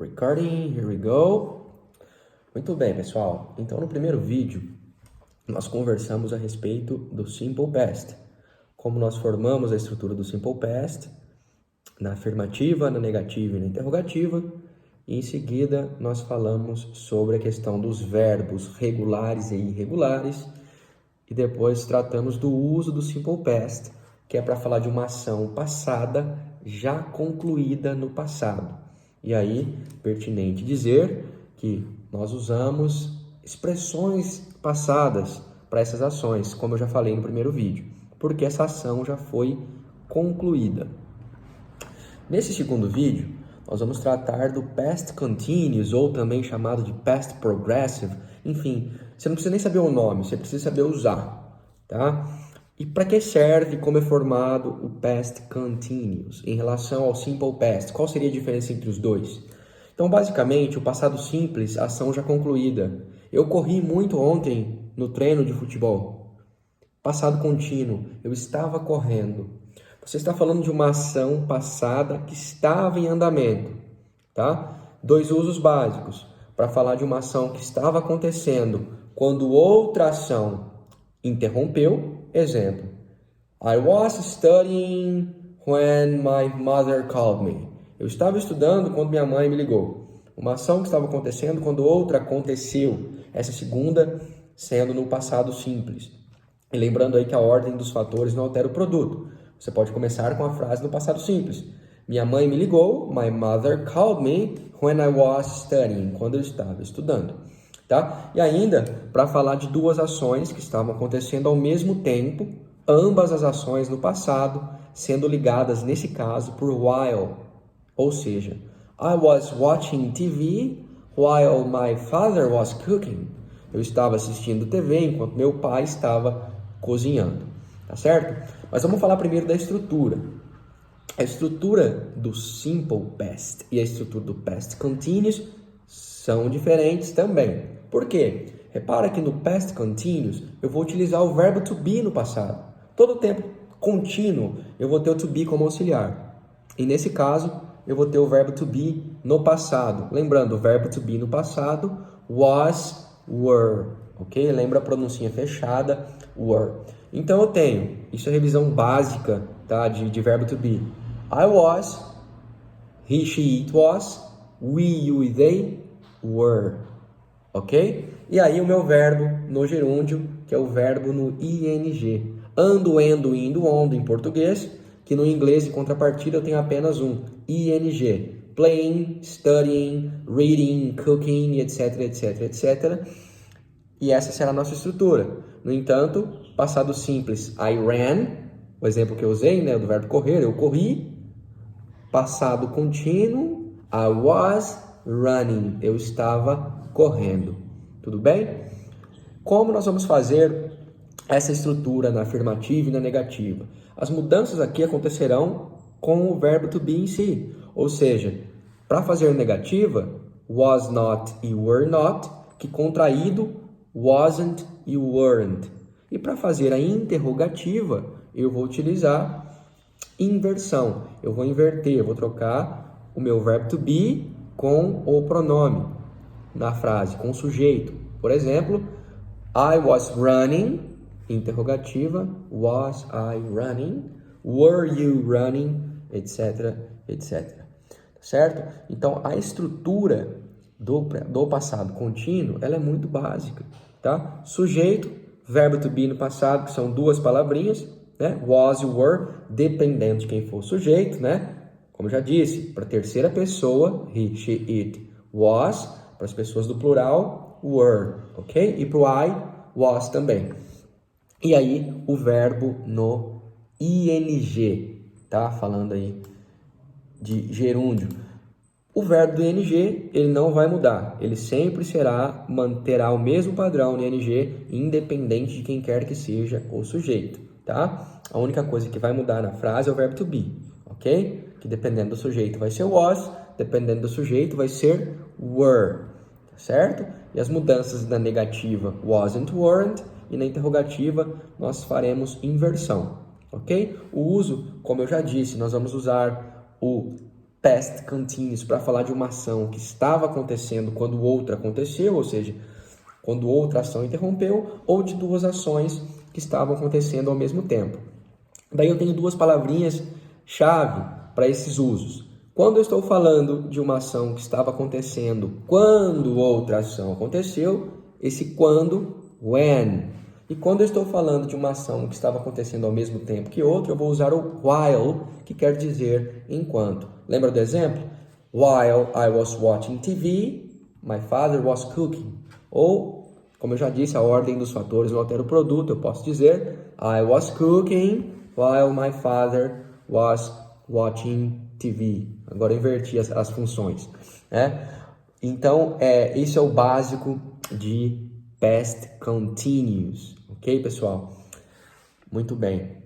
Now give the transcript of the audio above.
Recording, here we go. Muito bem, pessoal. Então, no primeiro vídeo, nós conversamos a respeito do Simple Past. Como nós formamos a estrutura do Simple Past, na afirmativa, na negativa e na interrogativa. E em seguida, nós falamos sobre a questão dos verbos regulares e irregulares. E depois tratamos do uso do Simple Past, que é para falar de uma ação passada já concluída no passado. E aí, pertinente dizer que nós usamos expressões passadas para essas ações, como eu já falei no primeiro vídeo, porque essa ação já foi concluída. Nesse segundo vídeo, nós vamos tratar do Past Continuous, ou também chamado de Past Progressive. Enfim, você não precisa nem saber o nome, você precisa saber usar, tá? E para que serve, como é formado o Past Continuous em relação ao Simple Past? Qual seria a diferença entre os dois? Então, basicamente, o passado simples, ação já concluída. Eu corri muito ontem no treino de futebol. Passado contínuo, eu estava correndo. Você está falando de uma ação passada que estava em andamento, tá? Dois usos básicos para falar de uma ação que estava acontecendo quando outra ação interrompeu. Exemplo: I was studying when my mother called me. Eu estava estudando quando minha mãe me ligou. Uma ação que estava acontecendo quando outra aconteceu. Essa segunda sendo no passado simples. E lembrando aí que a ordem dos fatores não altera o produto. Você pode começar com a frase no passado simples. Minha mãe me ligou. My mother called me when I was studying. Quando eu estava estudando. Tá? E ainda, para falar de duas ações que estavam acontecendo ao mesmo tempo, ambas as ações no passado, sendo ligadas, nesse caso, por while. Ou seja, I was watching TV while my father was cooking. Eu estava assistindo TV enquanto meu pai estava cozinhando. Tá certo? Mas vamos falar primeiro da estrutura. A estrutura do Simple Past e a estrutura do Past Continuous são diferentes também. Por quê? Repara que no Past Continuous eu vou utilizar o verbo to be no passado. Todo tempo contínuo eu vou ter o to be como auxiliar. E nesse caso eu vou ter o verbo to be no passado. Lembrando, o verbo to be no passado, was, were. Ok? Lembra a pronúncia fechada, were. Então eu tenho, isso é revisão básica, tá? de verbo to be. I was, he, she, it was, we, you e they were. Ok? E aí o meu verbo no gerúndio, que é o verbo no ing. Ando, endo, indo, ondo em português, que no inglês, em contrapartida, eu tenho apenas um, ing. Playing, studying, reading, cooking, etc, etc, etc. E essa será a nossa estrutura. No entanto, passado simples, I ran, o exemplo que eu usei, né, do verbo correr, eu corri. Passado contínuo, I was running, eu estava correndo. Tudo bem? Como nós vamos fazer essa estrutura na afirmativa e na negativa? As mudanças aqui acontecerão com o verbo to be em si. Ou seja, para fazer negativa, was not e were not, que contraído, wasn't e weren't. E para fazer a interrogativa, eu vou utilizar inversão. Eu vou inverter, eu vou trocar o meu verbo to be com o pronome na frase, com o sujeito. Por exemplo, I was running, interrogativa, was I running, were you running, etc, etc. Certo? Então, a estrutura do passado contínuo, ela é muito básica, tá? Sujeito, verbo to be no passado, que são duas palavrinhas, né? Was e were, dependendo de quem for o sujeito, né? Como já disse, para a terceira pessoa, he, she, it, was. Para as pessoas do plural, were, ok? E para o I, was também. E aí, o verbo no ing, tá? Falando aí de gerúndio. O verbo do ing, ele não vai mudar. Ele sempre manterá o mesmo padrão no ing, independente de quem quer que seja o sujeito, tá? A única coisa que vai mudar na frase é o verbo to be, ok? Que dependendo do sujeito vai ser was, dependendo do sujeito vai ser were, tá certo? E as mudanças da negativa wasn't, weren't, e na interrogativa nós faremos inversão, ok? O uso, como eu já disse, nós vamos usar o past continuous para falar de uma ação que estava acontecendo quando outra aconteceu, ou seja, quando outra ação interrompeu, ou de duas ações que estavam acontecendo ao mesmo tempo. Daí eu tenho duas palavrinhas-chave para esses usos. Quando eu estou falando de uma ação que estava acontecendo quando outra ação aconteceu, esse quando, when. E quando eu estou falando de uma ação que estava acontecendo ao mesmo tempo que outra, eu vou usar o while, que quer dizer enquanto. Lembra do exemplo? While I was watching TV, my father was cooking. Ou, como eu já disse, a ordem dos fatores não altera o produto. Eu posso dizer I was cooking while my father was watching TV. Agora eu inverti as funções, né? Então, esse é o básico de past continuous. Ok, pessoal? Muito bem.